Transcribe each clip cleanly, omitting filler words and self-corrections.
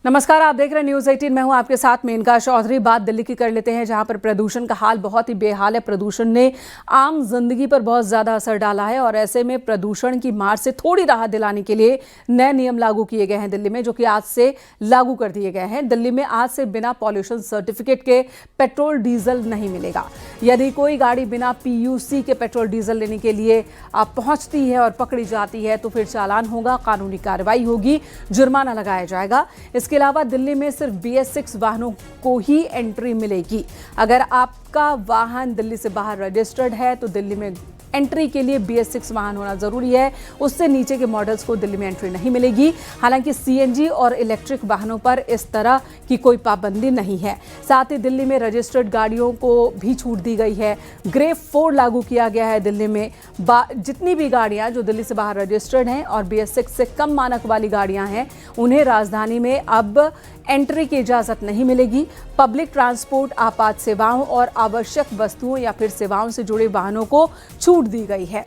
नमस्कार, आप देख रहे हैं न्यूज़ 18। मैं हूं आपके साथ मेनका चौधरी। बात दिल्ली की कर लेते हैं, जहां पर प्रदूषण का हाल बहुत ही बेहाल है। प्रदूषण ने आम जिंदगी पर बहुत ज़्यादा असर डाला है और ऐसे में प्रदूषण की मार से थोड़ी राहत दिलाने के लिए नए नियम लागू किए गए हैं दिल्ली में, जो कि आज से लागू कर दिए गए हैं। दिल्ली में आज से बिना पॉल्यूशन सर्टिफिकेट के पेट्रोल डीजल नहीं मिलेगा। यदि कोई गाड़ी बिना PUC के पेट्रोल डीजल लेने के लिए पहुंचती है और पकड़ी जाती है तो फिर चालान होगा, कानूनी कार्रवाई होगी, जुर्माना लगाया जाएगा। इसके अलावा दिल्ली में सिर्फ BS6 वाहनों को ही एंट्री मिलेगी। अगर आपका वाहन दिल्ली से बाहर रजिस्टर्ड है तो दिल्ली में एंट्री के लिए BS6 वाहन होना जरूरी है। उससे नीचे के मॉडल्स को दिल्ली में एंट्री नहीं मिलेगी। हालांकि CNG और इलेक्ट्रिक वाहनों पर इस तरह की कोई पाबंदी नहीं है। साथ ही दिल्ली में रजिस्टर्ड गाड़ियों को भी छूट दी गई है। ग्रेड 4 लागू किया गया है दिल्ली में। जितनी भी गाड़ियां जो दिल्ली से बाहर रजिस्टर्ड हैं और BS6 से कम मानक वाली गाड़ियां हैं, उन्हें राजधानी में अब एंट्री की इजाजत नहीं मिलेगी। पब्लिक ट्रांसपोर्ट, आपात सेवाओं और आवश्यक वस्तुओं या फिर सेवाओं से जुड़े वाहनों को छूट दी गई है।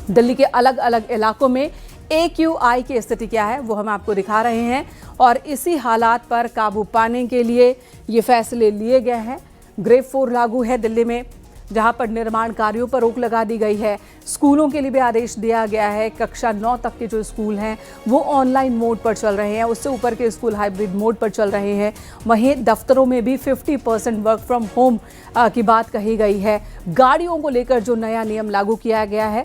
दिल्ली के अलग अलग इलाकों में AQI की स्थिति क्या है वो हम आपको दिखा रहे हैं और इसी हालात पर काबू पाने के लिए ये फैसले लिए गए हैं। ग्रेड 4 लागू है दिल्ली में, जहां पर निर्माण कार्यों पर रोक लगा दी गई है। स्कूलों के लिए भी आदेश दिया गया है। कक्षा 9 तक के जो स्कूल हैं वो ऑनलाइन मोड पर चल रहे हैं, उससे ऊपर के स्कूल हाइब्रिड मोड पर चल रहे हैं। वहीं दफ्तरों में भी 50% वर्क फ्रॉम होम की बात कही गई है। गाड़ियों को लेकर जो नया नियम लागू किया गया है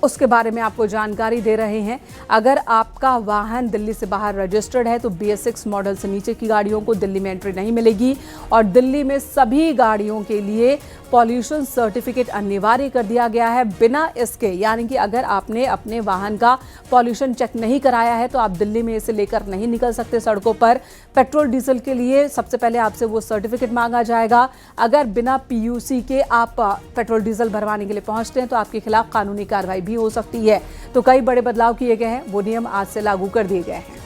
उसके बारे में आपको जानकारी दे रहे हैं। अगर आपका वाहन दिल्ली से बाहर रजिस्टर्ड है तो BS6 मॉडल से नीचे की गाड़ियों को दिल्ली में एंट्री नहीं मिलेगी और दिल्ली में सभी गाड़ियों के लिए पॉल्यूशन सर्टिफिकेट अनिवार्य कर दिया गया है। बिना इसके, यानी कि अगर आपने अपने वाहन का पॉल्यूशन चेक नहीं कराया है तो आप दिल्ली में इसे लेकर नहीं निकल सकते सड़कों पर। पेट्रोल डीजल के लिए सबसे पहले आपसे वो सर्टिफिकेट मांगा जाएगा। अगर बिना PUC के आप पेट्रोल डीजल भरवाने के लिए पहुंचते हैं तो आपके खिलाफ कानूनी कार्रवाई भी हो सकती है। तो कई बड़े बदलाव किए गए हैं, वो नियम आज से लागू कर दिए गए हैं।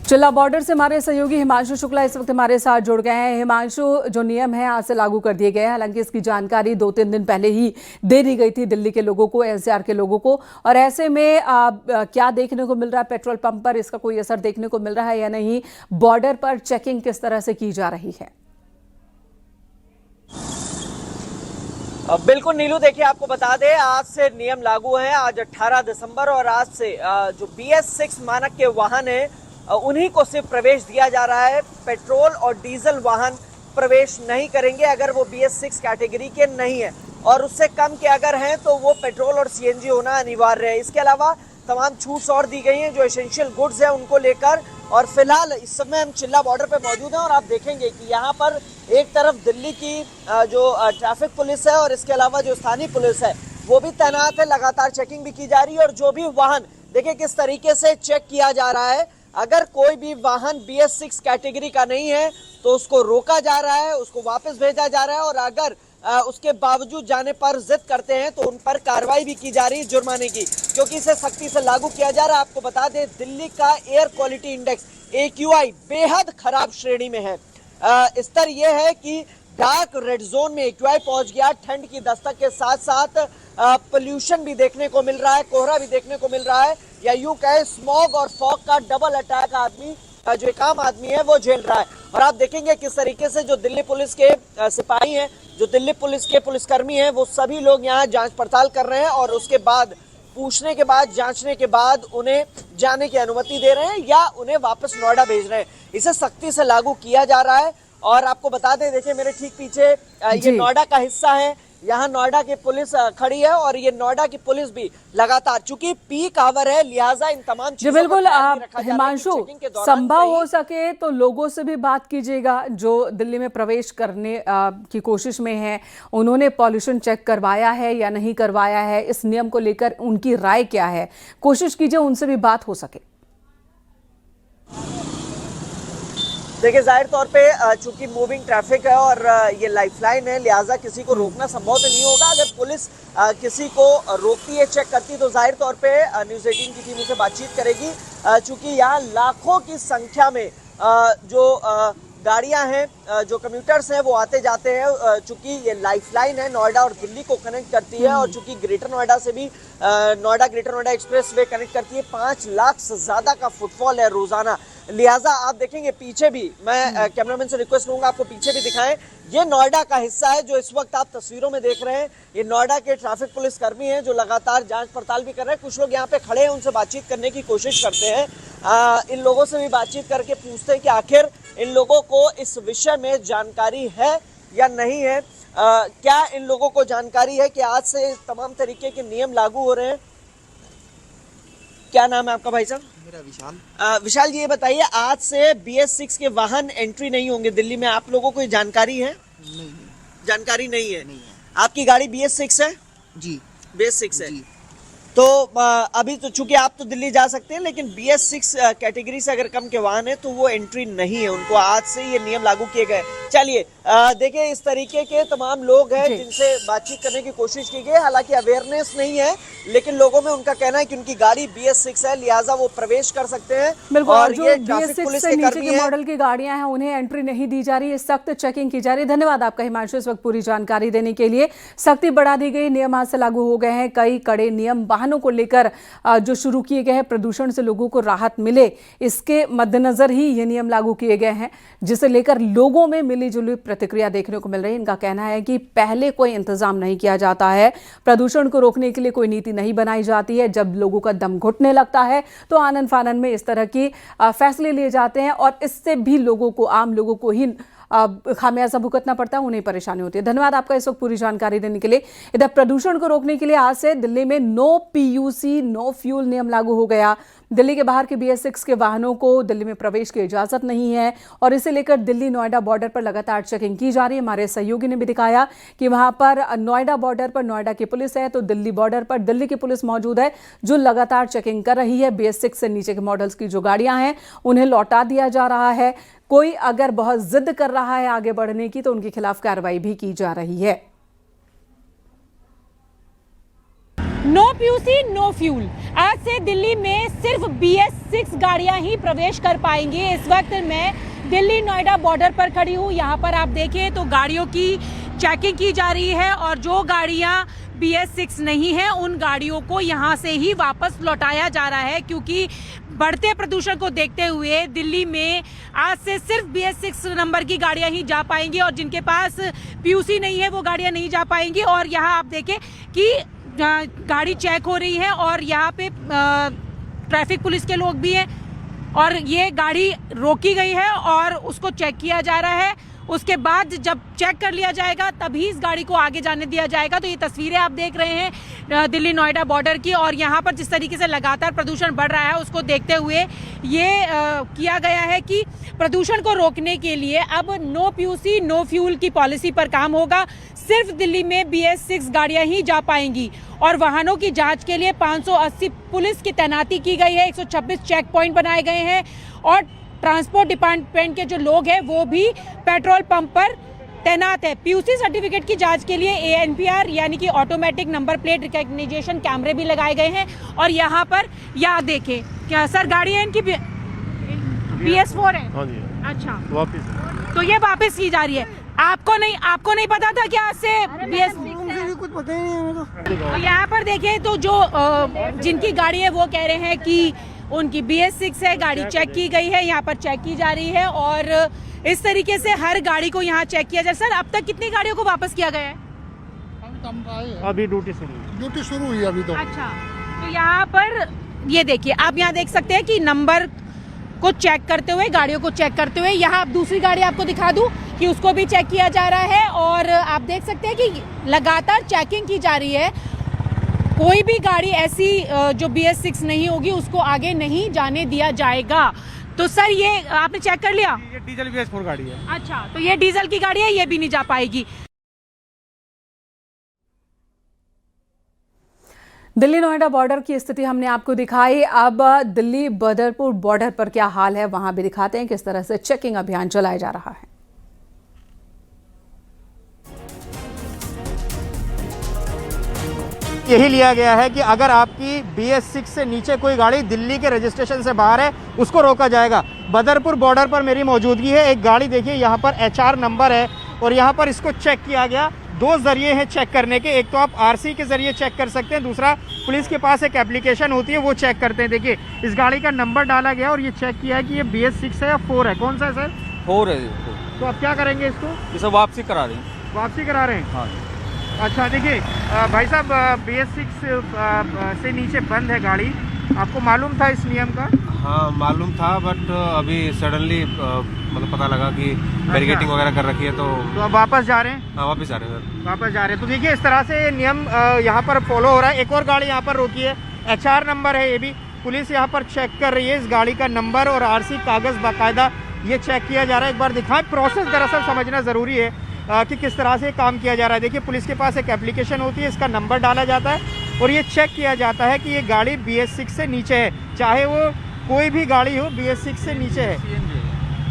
चिल्ला बॉर्डर से हमारे सहयोगी हिमांशु शुक्ला इस वक्त हमारे साथ जुड़ गए हैं। हिमांशु, जो नियम है आज से लागू कर दिए गए हैं, हालांकि इसकी जानकारी 2-3 दिन पहले ही दे दी गई थी दिल्ली के लोगों को, NCR के लोगों को, और ऐसे में क्या देखने को मिल रहा है? पेट्रोल पंप पर इसका कोई असर देखने को मिल रहा है या नहीं? बॉर्डर पर चेकिंग किस तरह से की जा रही है? बिल्कुल नीलू, देखिए आपको बता दें आज से नियम लागू है। आज 18 दिसंबर और आज से जो BS6 मानक के वाहन है उन्हीं को सिर्फ प्रवेश दिया जा रहा है। पेट्रोल और डीजल वाहन प्रवेश नहीं करेंगे अगर वो BS6 कैटेगरी के नहीं है, और उससे कम के अगर हैं तो वो पेट्रोल और CNG होना अनिवार्य है। इसके अलावा तमाम छूट और दी गई हैं जो एसेंशियल गुड्स है उनको लेकर। और फिलहाल इस समय हम चिल्ला बॉर्डर पे मौजूद हैं और आप देखेंगे कि यहाँ पर एक तरफ दिल्ली की जो ट्रैफिक पुलिस है और इसके अलावा जो स्थानीय पुलिस है वो भी तैनात है। लगातार चेकिंग भी की जा रही है और जो भी वाहन, देखिए किस तरीके से चेक किया जा रहा है। अगर कोई भी वाहन BS6 कैटेगरी का नहीं है तो उसको रोका जा रहा है, उसको वापस भेजा जा रहा है, और अगर उसके बावजूद जाने पर जिद करते हैं तो उन पर कार्रवाई भी की जा रही है जुर्माने की, क्योंकि इसे सख्ती से लागू किया जा रहा है। आपको बता दें दिल्ली का एयर क्वालिटी इंडेक्स AQI बेहद खराब श्रेणी में है। स्तर यह है कि डार्क रेड जोन में AQI पहुंच गया। ठंड की दस्तक के साथ साथ पोल्यूशन भी देखने को मिल रहा है, कोहरा भी देखने को मिल रहा है, या यूं कहे स्मॉग और फॉग का डबल अटैक आदमी जो एक आम आदमी है वो झेल रहा है। और आप देखेंगे किस तरीके से जो दिल्ली पुलिस के सिपाही हैं, जो दिल्ली पुलिस के पुलिसकर्मी हैं, वो सभी लोग यहाँ जांच पड़ताल कर रहे हैं और उसके बाद पूछने के बाद, जांचने के बाद उन्हें जाने की अनुमति दे रहे हैं या उन्हें वापस नोएडा भेज रहे हैं। इसे सख्ती से लागू किया जा रहा है। और आपको बता दें, देखिए मेरे ठीक पीछे ये नोएडा का हिस्सा है, यहाँ नोएडा की पुलिस खड़ी है और ये नोएडा की पुलिस भी लगातार, चूंकि पीक आवर है लिहाजा इन तमाम चीजों जी बिल्कुल। हिमांशु, संभव हो सके तो लोगों से भी बात कीजिएगा जो दिल्ली में प्रवेश करने की कोशिश में है। उन्होंने पॉल्यूशन चेक करवाया है या नहीं करवाया है, इस नियम को लेकर उनकी राय क्या है? कोशिश कीजिए उनसे भी बात हो सके। देखिए जाहिर तौर पे चूंकि मूविंग ट्रैफिक है और ये लाइफलाइन है, लिहाजा किसी को रोकना संभव तो नहीं होगा। अगर पुलिस किसी को रोकती है, चेक करती है, तो जाहिर तौर पे न्यूज़ 18 की टीम उसे बातचीत करेगी। चूंकि यहाँ लाखों की संख्या में जो गाड़ियां हैं, जो कम्यूटर्स हैं वो आते जाते हैं। चूंकि ये लाइफलाइन है, नोएडा और दिल्ली को कनेक्ट करती है, और चूंकि ग्रेटर नोएडा से भी greater Noida express way connect करती है, 5 लाख से ज्यादा का फुटफॉल है रोजाना। लिहाजा आप देखेंगे पीछे भी, मैं कैमरामैन से रिक्वेस्ट करूंगा आपको पीछे भी दिखाएं, ये नोएडा का हिस्सा है जो इस वक्त आप तस्वीरों में देख रहे हैं। ये नोएडा के ट्रैफिक पुलिस कर्मी हैं जो लगातार जांच पड़ताल भी कर रहे हैं। कुछ लोग यहाँ पे खड़े हैं, उनसे बातचीत करने की कोशिश करते हैं। इन लोगों से भी बातचीत करके पूछते हैं कि आखिर इन लोगों को इस विषय में जानकारी है या नहीं है। क्या इन लोगों को जानकारी है कि आज से तमाम तरीके के नियम लागू हो रहे हैं। क्या नाम है आपका भाई साहब? मेरा विशाल। विशाल जी, ये बताइए, आज से BS6 के वाहन एंट्री नहीं होंगे दिल्ली में, आप लोगों को ये जानकारी है? नहीं, जानकारी नहीं है। नहीं है। आपकी गाड़ी BS6 है? जी, BS6 है। जी। तो अभी तो चूंकि आप तो दिल्ली जा सकते हैं, लेकिन BS6 कैटेगरी से अगर कम के वाहन है तो वो एंट्री नहीं है उनको। आज से ये नियम लागू किए गए। चलिए देखिए, इस तरीके के तमाम लोग हैं जिनसे बातचीत करने की कोशिश की गई। हालांकि अवेयरनेस नहीं है, लेकिन लोगों में उनका कहना है कि उनकी गाड़ी BS6 है, लिहाजा वो प्रवेश कर सकते हैं। बिल्कुल, और जो ये ट्रैफिक पुलिस के नीचे कर्मी के मॉडल की गाड़ियां हैं उन्हें एंट्री नहीं दी जा रही है, सख्त चेकिंग की जा रही है। धन्यवाद आपका हिमांशु, इस वक्त पूरी जानकारी देने के लिए। सख्ती बढ़ा दी गई, नियम आज से लागू हो गए हैं। कई कड़े नियम वाहनों को लेकर जो शुरू किए गए हैं, प्रदूषण से लोगों को राहत मिले, इसके मद्देनजर ही ये नियम लागू किए गए हैं, जिसे लेकर लोगों में मिली जुली प्रतिक्रिया देखने को मिल रही है। इनका कहना है कि पहले कोई इंतजाम नहीं किया जाता है, प्रदूषण को रोकने के लिए कोई नीति नहीं बनाई जाती है। जब लोगों का दम घुटने लगता है तो आनन फानन में इस तरह की फैसले लिए जाते हैं, और इससे भी लोगों को, आम लोगों को ही खामियाजा भुगतना पड़ता है, उन्हें परेशानी होती है। धन्यवाद आपका इस वक्त पूरी जानकारी देने के लिए। इधर प्रदूषण को रोकने के लिए आज से दिल्ली में नो PUC नो फ्यूल नियम लागू हो गया। दिल्ली के बाहर के BS6 के वाहनों को दिल्ली में प्रवेश की इजाजत नहीं है, और इसे लेकर दिल्ली नोएडा बॉर्डर पर लगातार चेकिंग की जा रही है। हमारे सहयोगी ने भी दिखाया कि वहां पर नोएडा बॉर्डर पर नोएडा की पुलिस है, तो दिल्ली बॉर्डर पर दिल्ली की पुलिस मौजूद है जो लगातार चेकिंग कर रही है। BS6 से नीचे के मॉडल्स की जो गाड़ियां हैं उन्हें लौटा दिया जा रहा है। कोई अगर बहुत जिद कर रहा है आगे बढ़ने की तो उनके खिलाफ कार्रवाई भी की जा रही है। नो PUC नो फ्यूल, आज से दिल्ली में सिर्फ BS6 गाड़ियां ही प्रवेश कर पाएंगी। इस वक्त मैं दिल्ली नोएडा बॉर्डर पर खड़ी हूं। यहां पर आप देखें तो गाड़ियों की चेकिंग की जा रही है, और जो गाड़ियां BS6 नहीं है उन गाड़ियों को यहां से ही वापस लौटाया जा रहा है, क्योंकि बढ़ते प्रदूषण को देखते हुए दिल्ली में आज से सिर्फ BS6 नंबर की गाड़ियां ही जा पाएंगी, और जिनके पास PUC नहीं है वो गाड़ियां नहीं जा पाएंगी। और यहाँ आप देखें कि गाड़ी चेक हो रही है, और यहाँ पे ट्रैफिक पुलिस के लोग भी हैं, और ये गाड़ी रोकी गई है और उसको चेक किया जा रहा है। उसके बाद जब चेक कर लिया जाएगा तभी इस गाड़ी को आगे जाने दिया जाएगा। तो ये तस्वीरें आप देख रहे हैं दिल्ली नोएडा बॉर्डर की, और यहाँ पर जिस तरीके से लगातार प्रदूषण बढ़ रहा है उसको देखते हुए ये किया गया है कि प्रदूषण को रोकने के लिए अब नो PUC नो फ्यूल की पॉलिसी पर काम होगा। सिर्फ दिल्ली में BS6 गाड़ियां ही जा पाएंगी, और वाहनों की जांच के लिए 580 पुलिस की तैनाती की गई है। 126 चेक पॉइंट बनाए गए हैं, और ट्रांसपोर्ट डिपार्टमेंट के जो लोग हैं वो भी पेट्रोल पंप पर तैनात है। PUC सर्टिफिकेट की जांच के लिए ANPR यानी कि ऑटोमेटिक नंबर प्लेट रिकॉग्निशन कैमरे भी लगाए गए हैं। और यहाँ पर यहाँ देखें, क्या सर गाड़ी है इनकी BS4 है? हाँ जी। अच्छा, वापस तो ये वापस की जा रही है। आपको नहीं पता था कि आज से BS6 कुछ पता ही नहीं है। तो यहाँ पर देखिए तो जो जिनकी गाड़ी है वो कह रहे हैं कि उनकी BS6 है, गाड़ी चेक की गई है, यहाँ पर चेक की जा रही है, और इस तरीके से हर गाड़ी को यहाँ चेक किया जाए। सर अब तक कितनी गाड़ियों को वापस किया गया है? अभी ड्यूटी शुरू हुई अभी तो। अच्छा, तो यहाँ पर ये देखिए, आप यहाँ देख सकते हैं कि नंबर को चेक करते हुए, गाड़ियों को चेक करते हुए, यहाँ आप दूसरी गाड़ी आपको दिखा दूं कि उसको भी चेक किया जा रहा है, और आप देख सकते हैं कि लगातार चेकिंग की जा रही है। कोई भी गाड़ी ऐसी जो BS6 नहीं होगी उसको आगे नहीं जाने दिया जाएगा। तो सर ये आपने चेक कर लिया? ये डीजल BS4 गाड़ी है। अच्छा, तो ये डीजल की गाड़ी है, ये भी नहीं जा पाएगी। दिल्ली नोएडा बॉर्डर की स्थिति हमने आपको दिखाई। अब दिल्ली बदरपुर बॉर्डर पर क्या हाल है वहां भी दिखाते हैं किस तरह से चेकिंग अभियान चलाया जा रहा है। यही लिया गया है कि अगर आपकी BS6 से नीचे कोई गाड़ी दिल्ली के रजिस्ट्रेशन से बाहर है उसको रोका जाएगा। बदरपुर बॉर्डर पर मेरी मौजूदगी है, एक गाड़ी देखिए यहाँ पर HR नंबर है और यहाँ पर इसको चेक किया गया। दो ज़रिए हैं चेक करने के, एक तो आप RC के ज़रिए चेक कर सकते हैं, दूसरा पुलिस के पास एक एप्लीकेशन होती है वो चेक करते हैं। देखिए इस गाड़ी का नंबर डाला गया और ये चेक किया है कि ये BS6 है या 4 है। कौन सा है सर? 4 है। तो आप क्या करेंगे इसको? ये सब वापसी करा रही हैं। वापसी करा रहे हैं? हाँ। अच्छा देखिए भाई साहब BS6 से नीचे बंद है गाड़ी, आपको मालूम था इस नियम का? हाँ मालूम था, बट अभी सडनली मतलब पता लगा कि बैरिकेटिंग वगैरह कर रखी है तो अब वापस जा रहे हैं? हाँ वापस जा रहे हैं सर। वापस जा रहे हैं। तो देखिए इस तरह से नियम यहाँ पर फॉलो हो रहा है। एक और गाड़ी यहाँ पर रोकी है, HR नंबर है, ये भी पुलिस यहाँ पर चेक कर रही है। इस गाड़ी का नंबर और RC कागज़ बाकायदा ये चेक किया जा रहा है। एक बार दिखाएं, प्रोसेस दरअसल समझना ज़रूरी है कि किस तरह से काम किया जा रहा है। देखिए पुलिस के पास एक एप्लीकेशन होती है, इसका नंबर डाला जाता है और ये चेक किया जाता है कि ये गाड़ी BS6 से नीचे है, चाहे वो कोई भी गाड़ी हो BS6 से नीचे है।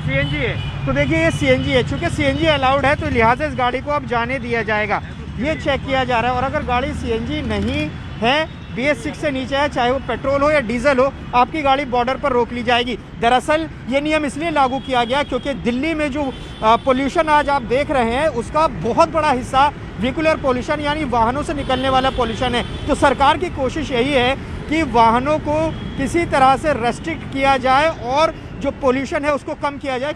CNG है। तो देखिए ये CNG है, चूँकि CNG अलाउड है तो लिहाजा इस गाड़ी को अब जाने दिया जाएगा, ये चेक किया जा रहा है। और अगर गाड़ी CNG नहीं है, BS6 से नीचे है, चाहे वो पेट्रोल हो या डीजल हो, आपकी गाड़ी बॉर्डर पर रोक ली जाएगी। दरअसल ये नियम इसलिए लागू किया गया क्योंकि दिल्ली में जो पोल्यूशन आज आप देख रहे हैं उसका बहुत बड़ा हिस्सा व्हीकुलर पोल्यूशन यानी वाहनों से निकलने वाला पोल्यूशन है। तो सरकार की कोशिश यही है कि वाहनों को किसी तरह से रेस्ट्रिक्ट किया जाए और जो पोल्यूशन है उसको कम किया जाए।